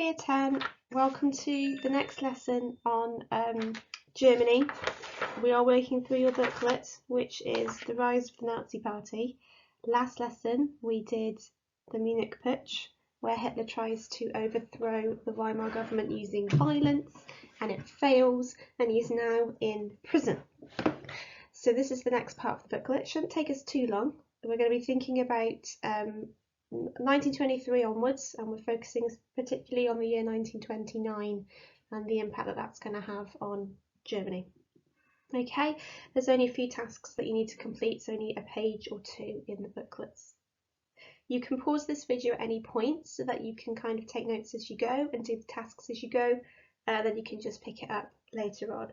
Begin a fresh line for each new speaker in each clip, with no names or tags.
Year 10, welcome to the next lesson on Germany. We are working through your booklet, which is The Rise of the Nazi Party. Last lesson we did the Munich Putsch, where Hitler tries to overthrow the Weimar government using violence, and it fails, and he is now in prison. So this is the next part of the booklet. It shouldn't take us too long. We're going to be thinking about 1923 onwards, and we're focusing particularly on the year 1929 and the impact that that's going to have on Germany. Okay, there's only a few tasks that you need to complete, it's only a page or two in the booklets. You can pause this video at any point so that you can kind of take notes as you go and do the tasks as you go, then you can just pick it up later on.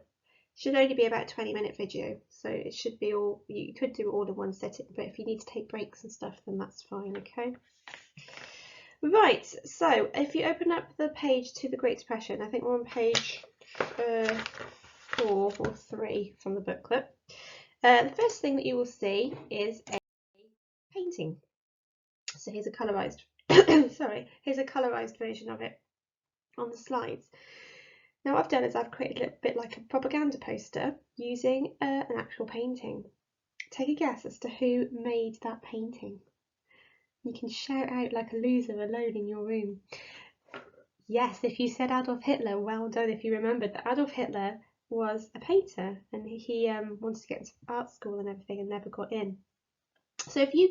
Should only be about a 20-minute video, so it should be all, you could do it all in one sitting, but if you need to take breaks and stuff, then that's fine. Okay. Right, so if you open up the page to the Great Depression, I think we're on page 4 or 3 from the booklet. The first thing that you will see is a painting. So here's a colorized here's a colorized version of it on the slides. Now what I've done is I've created a bit like a propaganda poster using an actual painting. Take a guess as to who made that painting. You can shout out like a loser alone in your room. Yes, if you said Adolf Hitler, well done. If you remembered that Adolf Hitler was a painter and he wanted to get into art school and everything and never got in. So if you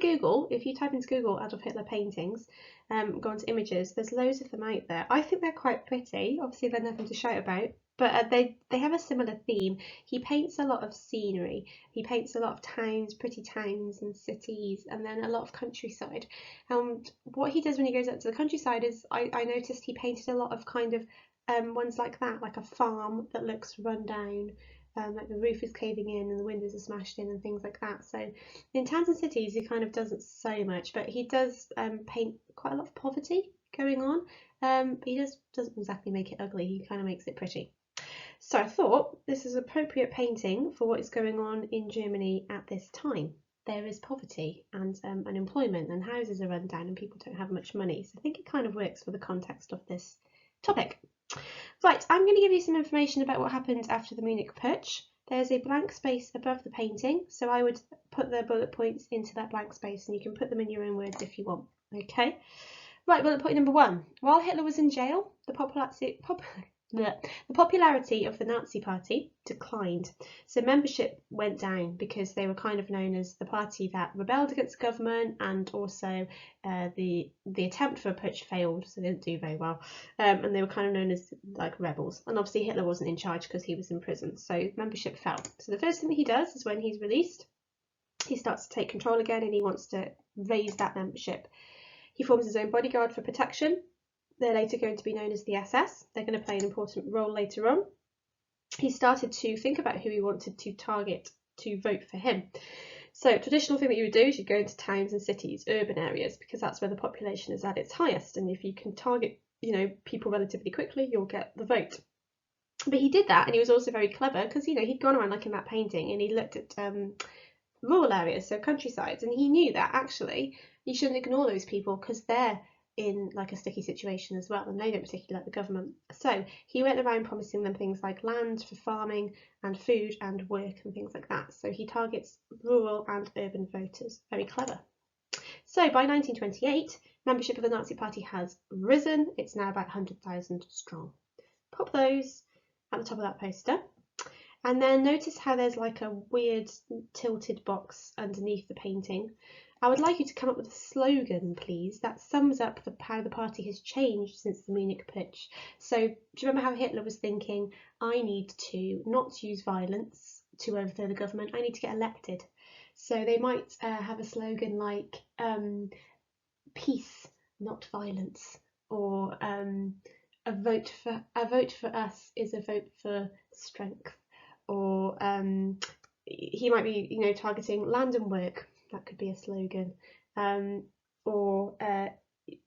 type into Google Adolf Hitler paintings, go onto images, there's loads of them out there. I think they're quite pretty. Obviously they're nothing to shout about, but they have a similar theme. He paints a lot of scenery. He paints a lot of towns, pretty towns and cities, and then a lot of countryside. And what he does when he goes up to the countryside is, I noticed he painted a lot of kind of ones like that, like a farm that looks run down. Like the roof is caving in and the windows are smashed in and things like that. So in towns and cities he kind of doesn't so much, but he does paint quite a lot of poverty going on, but he doesn't exactly make it ugly. He kind of makes it pretty. So I thought this is appropriate painting for what is going on in Germany at this time. There is poverty and unemployment, and houses are run down and people don't have much money, so I think it kind of works for the context of this topic. Right, I'm going to give you some information about what happened after the Munich Putsch. There's a blank space above the painting, so I would put the bullet points into that blank space, and you can put them in your own words if you want. Okay. Right, bullet point number 1. While Hitler was in jail, the popularity of the Nazi Party declined. So membership went down because they were kind of known as the party that rebelled against the government, and also the attempt for a putsch failed, so they didn't do very well, and they were kind of known as like rebels. And obviously Hitler wasn't in charge because he was in prison, so membership fell. So the first thing that he does is when he's released, he starts to take control again and he wants to raise that membership. He forms his own bodyguard for protection. They're later going to be known as the SS. They're going to play an important role later on. He started to think about who he wanted to target to vote for him. So traditional thing that you would do is you'd go into towns and cities, urban areas, because that's where the population is at its highest. And if you can target, people relatively quickly, you'll get the vote. But he did that, and he was also very clever because, he'd gone around like in that painting and he looked at rural areas, so countrysides, and he knew that actually you shouldn't ignore those people because they're in like a sticky situation as well, and they don't particularly like the government. So he went around promising them things like land for farming and food and work and things like that. So he targets rural and urban voters. Very clever. So by 1928, membership of the Nazi Party has risen. It's now about 100,000 strong. Pop those at the top of that poster. And then notice how there's like a weird tilted box underneath the painting. I would like you to come up with a slogan, please, that sums up how the party has changed since the Munich Putsch. So do you remember how Hitler was thinking, I need to not use violence to overthrow the government, I need to get elected. So they might have a slogan like peace, not violence, or a vote for us is a vote for strength. Or he might be, targeting land and work. That could be a slogan. Or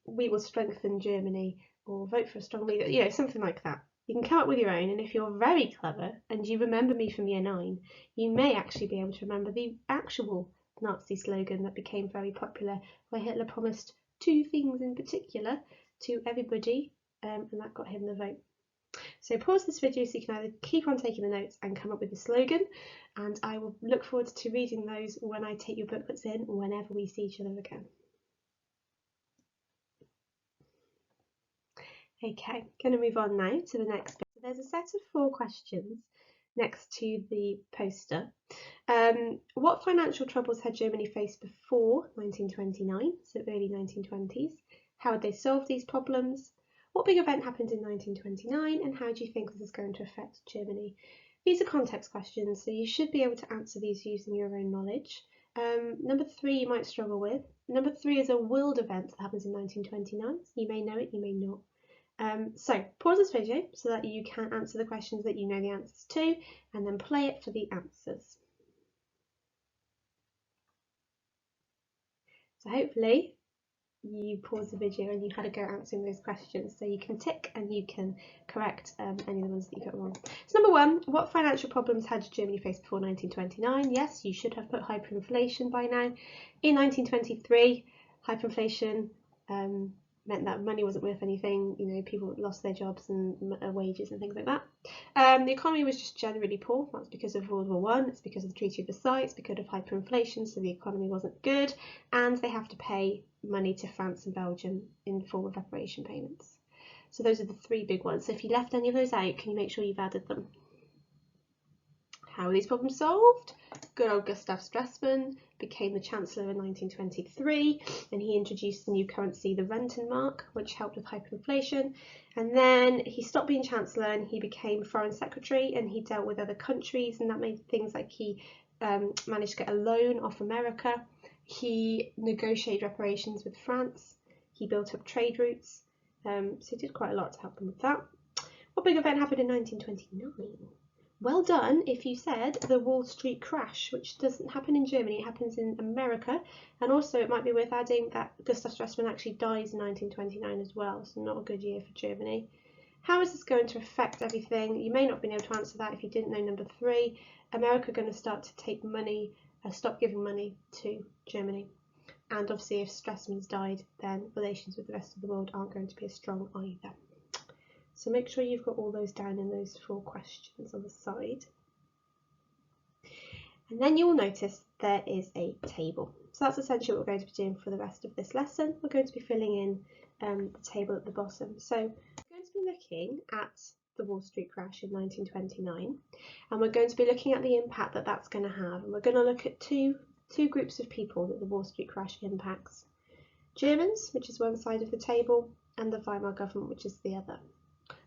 we will strengthen Germany, or vote for a strong leader. Something like that. You can come up with your own, and if you're very clever and you remember me from year 9, you may actually be able to remember the actual Nazi slogan that became very popular, where Hitler promised 2 things in particular to everybody and that got him the vote. So pause this video so you can either keep on taking the notes and come up with the slogan, and I will look forward to reading those when I take your booklets in, whenever we see each other again. Okay, going to move on now to the next bit. So there's a set of 4 questions next to the poster. What financial troubles had Germany faced before 1929, so early 1920s? How would they solve these problems? What big event happened in 1929, and how do you think this is going to affect Germany? These are context questions, so you should be able to answer these using your own knowledge. Number 3 you might struggle with. Number 3 is a world event that happens in 1929. You may know it, you may not. So pause this video so that you can answer the questions that you know the answers to, and then play it for the answers. So hopefully you paused the video and you had a go answering those questions, so you can tick and you can correct any of the ones that you got wrong. So number 1, what financial problems had Germany faced before 1929? Yes, you should have put hyperinflation by now. In 1923, hyperinflation meant that money wasn't worth anything, you know, people lost their jobs and wages and things like that. The economy was just generally poor. That's because of World War I, it's because of the Treaty of Versailles, it's because of hyperinflation, so the economy wasn't good, and they have to pay money to France and Belgium in the form of reparation payments. So those are the 3 big ones. So if you left any of those out, can you make sure you've added them? How were these problems solved? Good old Gustav Stresemann became the Chancellor in 1923, and he introduced the new currency, the Rentenmark, which helped with hyperinflation. And then he stopped being Chancellor and he became Foreign Secretary, and he dealt with other countries, and that made things like he managed to get a loan off America. He negotiated reparations with France. He built up trade routes. So he did quite a lot to help them with that. What big event happened in 1929? Well done if you said the Wall Street crash, which doesn't happen in Germany, it happens in America. And also it might be worth adding that Gustav Stresemann actually dies in 1929 as well, so not a good year for Germany. How is this going to affect everything? You may not have been able to answer that if you didn't know number 3. America are going to start to take money, stop giving money to Germany. And obviously if Stresemann's died, then relations with the rest of the world aren't going to be as strong either. So make sure you've got all those down in those 4 questions on the side. And then you will notice there is a table. So that's essentially what we're going to be doing for the rest of this lesson. We're going to be filling in the table at the bottom. So we're going to be looking at the Wall Street crash in 1929, and we're going to be looking at the impact that that's going to have. And we're going to look at two groups of people that the Wall Street crash impacts. Germans, which is one side of the table, and the Weimar government, which is the other.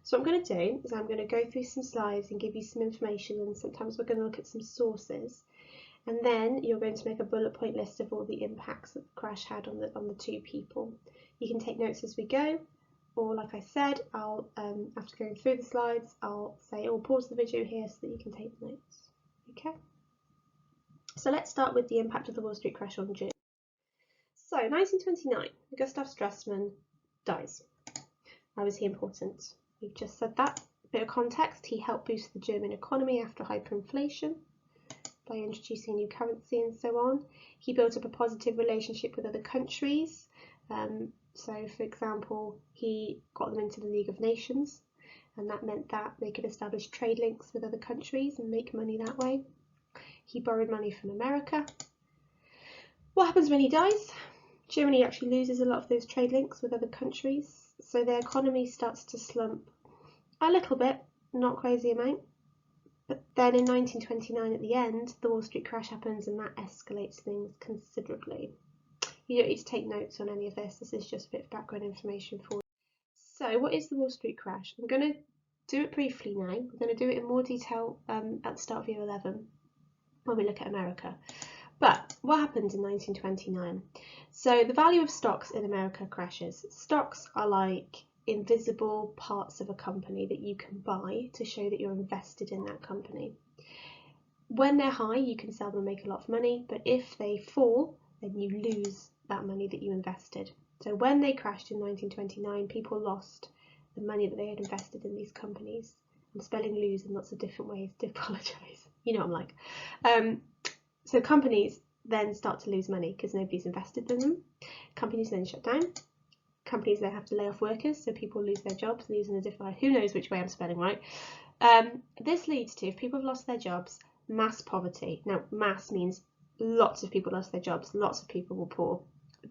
So what I'm going to do is I'm going to go through some slides and give you some information, and sometimes we're going to look at some sources, and then you're going to make a bullet point list of all the impacts that the crash had on the 2 people. You can take notes as we go, or like I said, I'll after going through the slides, I'll say, oh, pause the video here so that you can take the notes. Okay. So let's start with the impact of the Wall Street crash on Germany. So 1929, Gustav Stresemann dies. Why was he important? We've just said that. A bit of context, he helped boost the German economy after hyperinflation by introducing a new currency and so on. He built up a positive relationship with other countries. So for example, he got them into the League of Nations, and that meant that they could establish trade links with other countries and make money that way. He borrowed money from America. What happens when he dies? Germany actually loses a lot of those trade links with other countries, so their economy starts to slump a little bit, not crazy amount. But then in 1929 at the end, the Wall Street crash happens, and that escalates things considerably. You don't need to take notes on any of this, this is just a bit of background information for you. So what is the Wall Street crash? I'm going to do it briefly now. We're going to do it in more detail at the start of year 11 when we look at America. But what happened in 1929? So the value of stocks in America crashes. Stocks are like invisible parts of a company that you can buy to show that you're invested in that company. When they're high, you can sell them and make a lot of money, but if they fall, then you lose that money that you invested. So when they crashed in 1929, people lost the money that they had invested in these companies. I'm spelling lose in lots of different ways, do apologise. You know what I'm like. So companies then start to lose money because nobody's invested in them. Companies then shut down. companies then have to lay off workers, so people lose their jobs, losing a different, who knows which way I'm spelling right. This leads to, if people have lost their jobs, mass poverty. Now, mass means lots of people lost their jobs, lots of people were poor.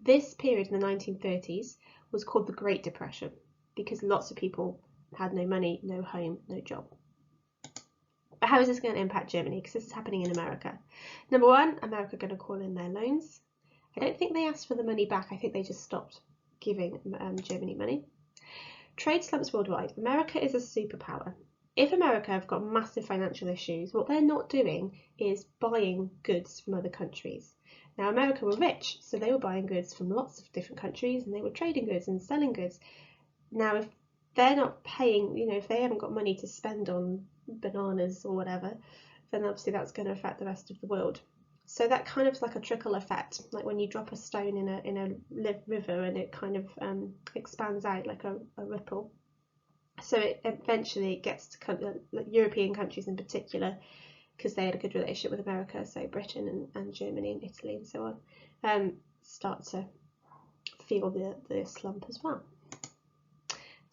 This period in the 1930s was called the Great Depression because lots of people had no money, no home, no job. But how is this going to impact Germany? Because this is happening in America. Number one, America are going to call in their loans. I don't think they asked for the money back. I think they just stopped giving Germany money. Trade slumps worldwide. America is a superpower. If America have got massive financial issues, what they're not doing is buying goods from other countries. Now, America were rich, so they were buying goods from lots of different countries and they were trading goods and selling goods. Now, if they're not paying, if they haven't got money to spend on bananas or whatever, then obviously that's going to affect the rest of the world. So that kind of is like a trickle effect, like when you drop a stone in a river and it kind of expands out like a ripple. So it eventually gets to European countries in particular, because they had a good relationship with America, so Britain and Germany and Italy and so on, start to feel the slump as well.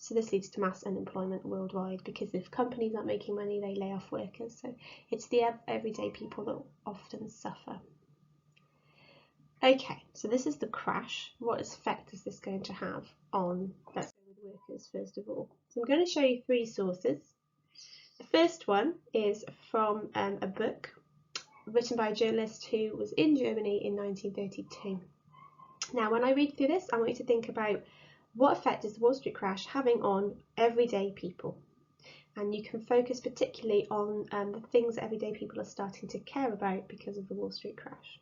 So this leads to mass unemployment worldwide, because if companies aren't making money, they lay off workers. So it's the everyday people that often suffer. Okay, so this is the crash. What effect is this going to have on, let's go with workers first of all. So I'm going to show you three sources. The first one is from a book written by a journalist who was in Germany in 1932. Now, when I read through this, I want you to think about what effect is the Wall Street crash having on everyday people? And you can focus particularly on the things that everyday people are starting to care about because of the Wall Street crash.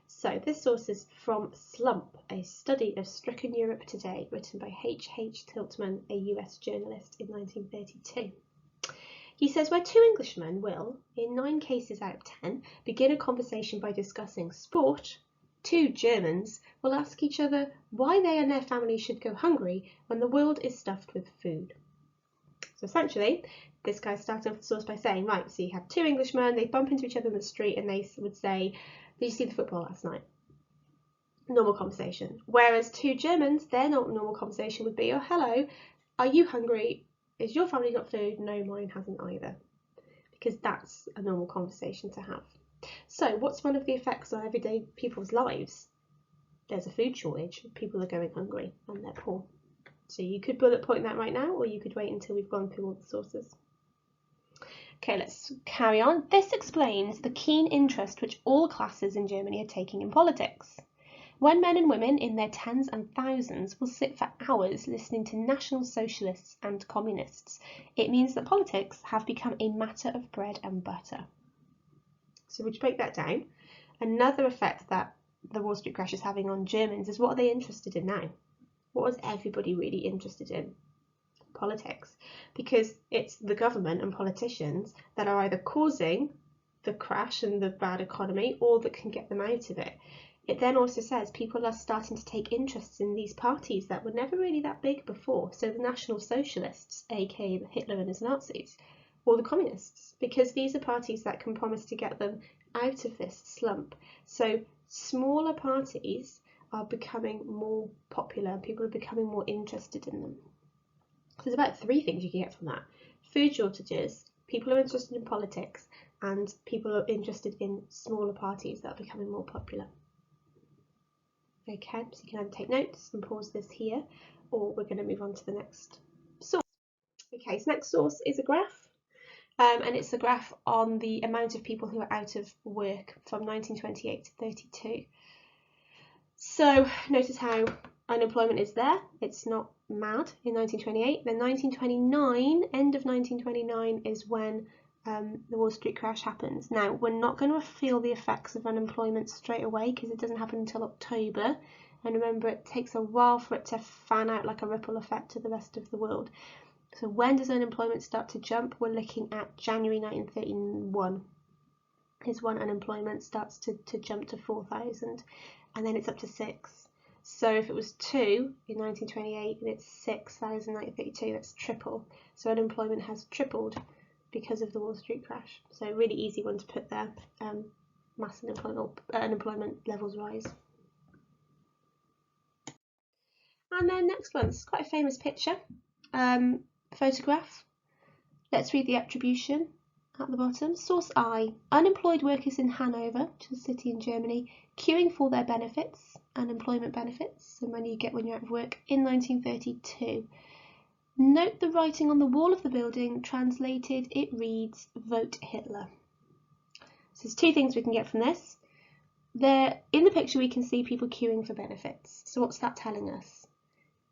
So this source is from Slump, a study of stricken Europe today, written by H. Tiltman, a US journalist in 1932. He says, where two Englishmen will, in 9 cases out of 10, begin a conversation by discussing sport, 2 Germans will ask each other why they and their family should go hungry when the world is stuffed with food. So essentially, this guy started off the source by saying, right, so you have 2 Englishmen, they bump into each other in the street and they would say, did you see the football last night? Normal conversation. Whereas 2 Germans, their normal conversation would be, oh, hello, are you hungry? Is your family got food? No, mine hasn't either. Because that's a normal conversation to have. So what's one of the effects on everyday people's lives? There's a food shortage. People are going hungry and they're poor. So you could bullet point that right now, or you could wait until we've gone through all the sources. Okay, let's carry on. This explains the keen interest which all classes in Germany are taking in politics. When men and women in their tens and thousands will sit for hours listening to National Socialists and Communists, it means that politics have become a matter of bread and butter. So would you break that down? Another effect that the Wall Street crash is having on Germans is, what are they interested in now? What is everybody really interested in? Politics. Because it's the government and politicians that are either causing the crash and the bad economy, or that can get them out of it. It then also says people are starting to take interest in these parties that were never really that big before. So the National Socialists, aka Hitler and his Nazis, or the Communists, because these are parties that can promise to get them out of this slump. So smaller parties are becoming more popular and people are becoming more interested in them. So there's about 3 things you can get from that. Food shortages, people are interested in politics, and people are interested in smaller parties that are becoming more popular. Okay, so you can either take notes and pause this here, or we're going to move on to the next source. Okay, so next source is a graph, and it's a graph on the amount of people who are out of work from 1928 to 32. So notice how unemployment is there. It's not mad in 1928. Then 1929, end of 1929, is when the Wall Street crash happens. Now, we're not going to feel the effects of unemployment straight away because it doesn't happen until October. And remember, it takes a while for it to fan out like a ripple effect to the rest of the world. So when does unemployment start to jump? We're looking at January 1931 is when unemployment starts to jump to 4,000, and then it's up to 6. So if it was 2 in 1928 and it's 6,000 in 1932, that's triple. So unemployment has tripled because of the Wall Street crash. So a really easy one to put there. Mass unemployment levels rise. And then next one, this is quite a famous picture, photograph. Let's read the attribution at the bottom. Source I, unemployed workers in Hanover, which is a city in Germany, queuing for their benefits, unemployment benefits, the money you get when you're out of work, in 1932. Note the writing on the wall of the building. Translated, it reads, Vote Hitler. So there's two things we can get from this. In the picture we can see people queuing for benefits. So what's that telling us?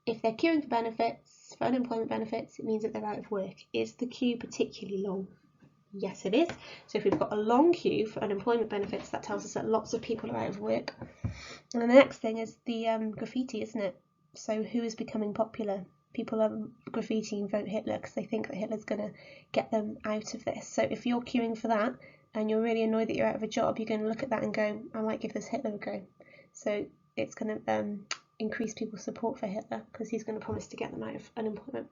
If they're queuing for benefits, for unemployment benefits, it means that they're out of work. Is the queue particularly long? Yes, it is. So if we've got a long queue for unemployment benefits, that tells us that lots of people are out of work. And then the next thing is the graffiti, isn't it? So who is becoming popular? People are graffitiing Vote Hitler because they think that Hitler's going to get them out of this. So if you're queuing for that and you're really annoyed that you're out of a job, you're going to look at that and go, I might give this Hitler a go. So it's going to increase people's support for Hitler because he's going to promise to get them out of unemployment.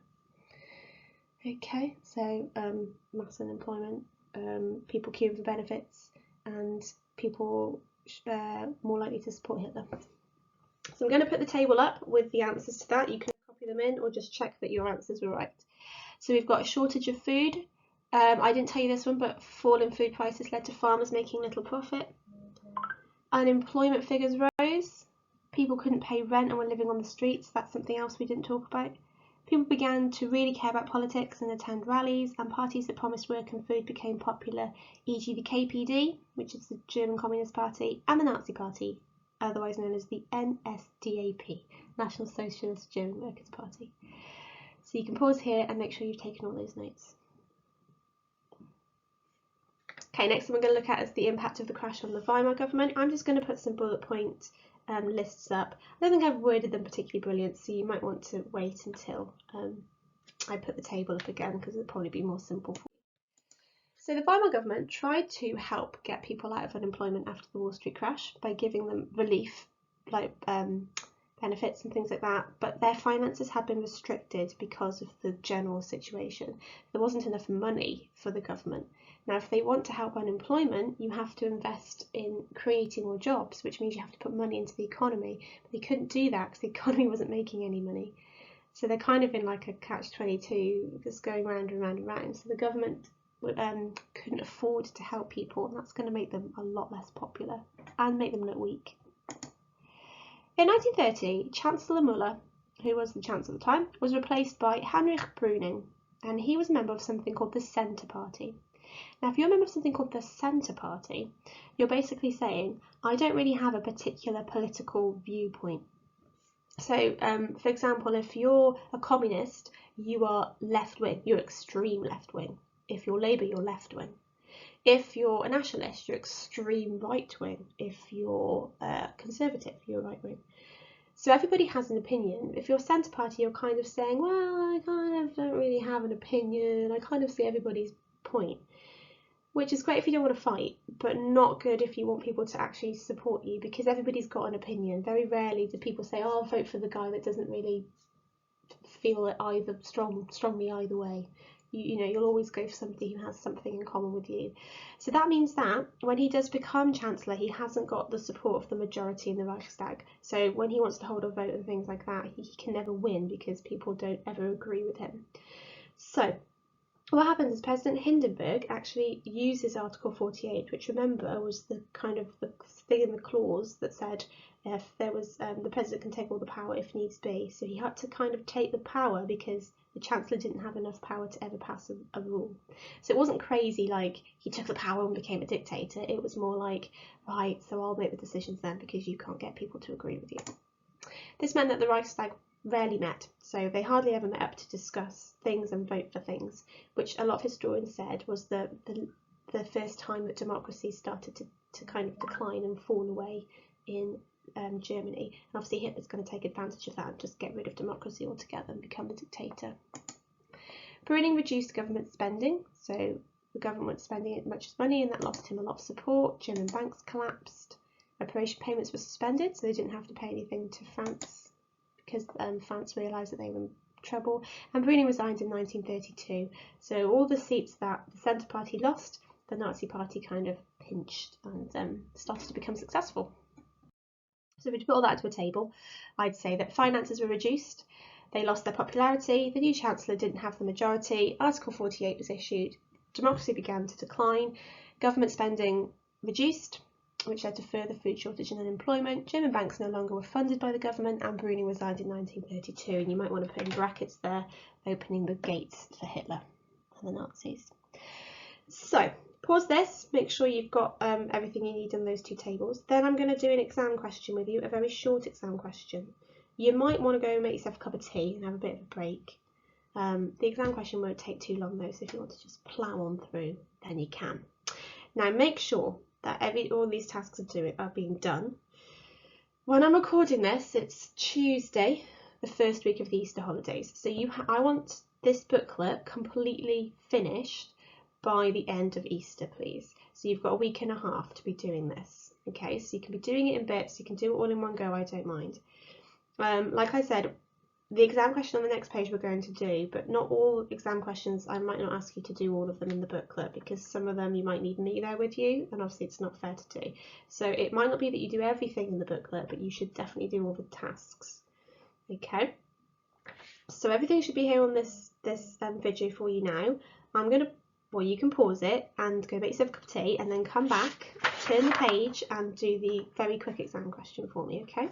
Okay, so mass unemployment, people queuing for benefits, and people more likely to support Hitler. So I'm going to put the table up with the answers to that. You can copy them in or just check that your answers were right. So we've got a shortage of food. I didn't tell you this one, but fall in food prices led to farmers making little profit. Unemployment figures rose. People couldn't pay rent and were living on the streets. That's something else we didn't talk about. People began to really care about politics and attend rallies, and parties that promised work and food became popular, e.g. the KPD, which is the German Communist Party, and the Nazi Party, otherwise known as the NSDAP, National Socialist German Workers' Party. So you can pause here and make sure you've taken all those notes. Okay, next thing we're going to look at is the impact of the crash on the Weimar government. I'm just going to put some bullet point lists up. I don't think I've worded them particularly brilliant, so you might want to wait until I put the table up again because it'll probably be more simple for you. So the Weimar government tried to help get people out of unemployment after the Wall Street crash by giving them relief, like benefits and things like that, but their finances had been restricted because of the general situation. There wasn't enough money for the government. Now, if they want to help unemployment, you have to invest in creating more jobs, which means you have to put money into the economy. But they couldn't do that because the economy wasn't making any money. So they're kind of in like a catch-22, just going round and round and round. So the government couldn't afford to help people, and that's going to make them a lot less popular and make them look weak. In 1930, Chancellor Müller, who was the Chancellor at the time, was replaced by Heinrich Brüning, and he was a member of something called the Centre Party. Now, if you're a member of something called the Centre Party, you're basically saying, I don't really have a particular political viewpoint. So, for example, if you're a communist, you are left-wing, you're extreme left-wing. If you're Labour, you're left-wing. If you're a nationalist, you're extreme right-wing. If you're conservative, you're right-wing. So everybody has an opinion. If you're Centre Party, you're kind of saying, well, I kind of don't really have an opinion. I kind of see everybody's point, which is great if you don't want to fight, but not good if you want people to actually support you, because everybody's got an opinion. Very rarely do people say, oh, I'll vote for the guy that doesn't really feel it either strongly either way. You know, you'll always go for somebody who has something in common with you. So that means that when he does become Chancellor, he hasn't got the support of the majority in the Reichstag. So when he wants to hold a vote and things like that, he can never win because people don't ever agree with him. So what happens is President Hindenburg actually uses Article 48, which, remember, was the kind of the thing in the clause that said if there was the president can take all the power if needs be. So he had to kind of take the power because the Chancellor didn't have enough power to ever pass a rule. So it wasn't crazy like he took the power and became a dictator. It was more like, right, so I'll make the decisions then because you can't get people to agree with you. This meant that the Reichstag rarely met, so they hardly ever met up to discuss things and vote for things, which a lot of historians said was the first time that democracy started to kind of decline and fall away in Germany. And obviously Hitler's going to take advantage of that and just get rid of democracy altogether and become a dictator. Brüning reduced government spending, so the government wasn't spending as much money, and that lost him a lot of support. German banks collapsed. Reparation payments were suspended, so they didn't have to pay anything to France because France realised that they were in trouble. And Brüning resigned in 1932. So all the seats that the Centre Party lost, the Nazi Party kind of pinched and started to become successful. So if we put all that to a table, I'd say that finances were reduced, they lost their popularity, the new Chancellor didn't have the majority, Article 48 was issued, democracy began to decline, government spending reduced, which led to further food shortage and unemployment, German banks no longer were funded by the government, and Bruni resigned in 1932. And you might want to put in brackets there, opening the gates for Hitler and the Nazis. So pause this, make sure you've got everything you need on those two tables. Then I'm going to do an exam question with you, a very short exam question. You might want to go and make yourself a cup of tea and have a bit of a break. The exam question won't take too long though, so if you want to just plough on through, then you can. Now make sure that all these tasks are being done. When I'm recording this, it's Tuesday, the first week of the Easter holidays. So I want this booklet completely finished by the end of Easter, please. So you've got a week and a half to be doing this. Okay, so you can be doing it in bits, you can do it all in one go, I don't mind. Like I said, the exam question on the next page we're going to do, but not all exam questions, I might not ask you to do all of them in the booklet, because some of them you might need me there with you, and obviously it's not fair to do. So it might not be that you do everything in the booklet, but you should definitely do all the tasks. Okay, so everything should be here on this video for you now. Well, you can pause it and go make yourself a cup of tea, and then come back, turn the page and do the very quick exam question for me, okay?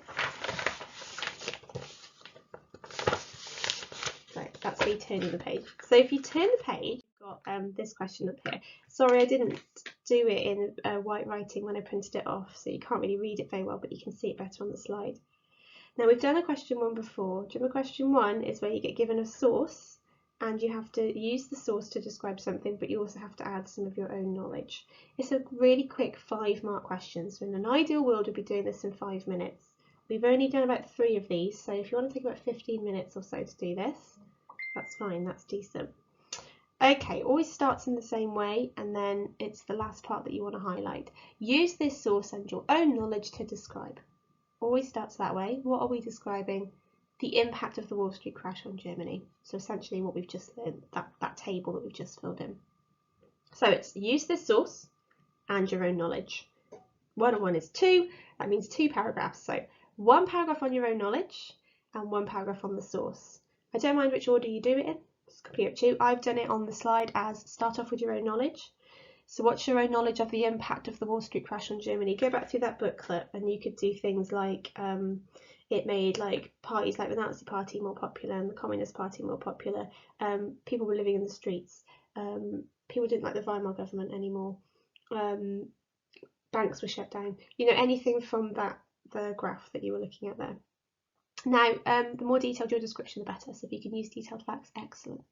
That's me turning the page. So if you turn the page, you've got this question up here. Sorry, I didn't do it in white writing when I printed it off, so you can't really read it very well, but you can see it better on the slide. Now we've done a question one before. Do you remember question one is where you get given a source and you have to use the source to describe something, but you also have to add some of your own knowledge. It's a really quick 5-mark question, so in an ideal world we'd be doing this in 5 minutes. We've only done about 3 of these, so if you want to take about 15 minutes or so to do this, that's fine, that's decent. Okay, always starts in the same way, and then it's the last part that you want to highlight. Use this source and your own knowledge to describe. Always starts that way. What are we describing? The impact of the Wall Street crash on Germany. So essentially what we've just learned, that table that we've just filled in. So it's use this source and your own knowledge. 1 and 1 is 2, that means 2 paragraphs. So 1 paragraph on your own knowledge and 1 paragraph on the source. I don't mind which order you do it in, it's completely up to you. I've done it on the slide as start off with your own knowledge. So what's your own knowledge of the impact of the Wall Street crash on Germany? Go back through that booklet and you could do things like it made like parties like the Nazi Party more popular and the Communist Party more popular. People were living in the streets. People didn't like the Weimar government anymore. Banks were shut down. You know, anything from the graph that you were looking at there. Now, the more detailed your description, the better. So if you can use detailed facts, excellent.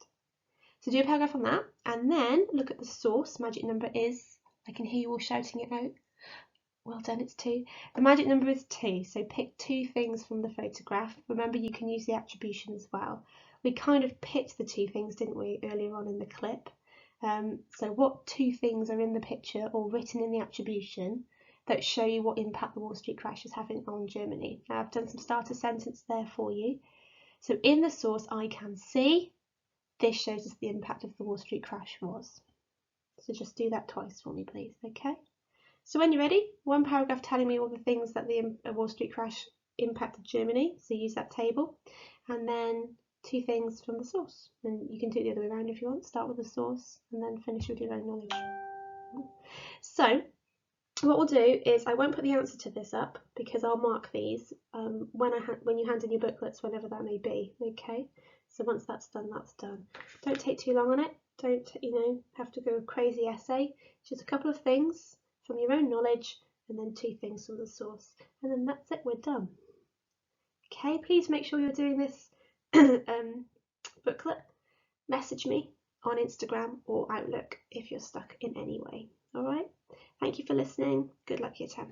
So do a paragraph on that, and then look at the source. Magic number is, I can hear you all shouting it out. Well done, it's 2. The magic number is 2, so pick 2 things from the photograph. Remember, you can use the attribution as well. We kind of picked the 2 things, didn't we, earlier on in the clip? So what 2 things are in the picture or written in the attribution that show you what impact the Wall Street crash is having on Germany? Now, I've done some starter sentence there for you. So in the source, I can see. This shows us the impact of the Wall Street crash was. So just do that twice for me, please, okay? So when you're ready, 1 paragraph telling me all the things that the Wall Street crash impacted Germany, so use that table, and then 2 things from the source. And you can do it the other way around if you want, start with the source and then finish with your own knowledge. So what we'll do is I won't put the answer to this up because I'll mark these when you hand in your booklets, whenever that may be, okay? So once that's done, that's done. Don't take too long on it. Don't, have to go a crazy essay. Just a couple of things from your own knowledge and then 2 things from the source. And then that's it, we're done. Okay, please make sure you're doing this booklet. Message me on Instagram or Outlook if you're stuck in any way. All right. Thank you for listening. Good luck, Year 10.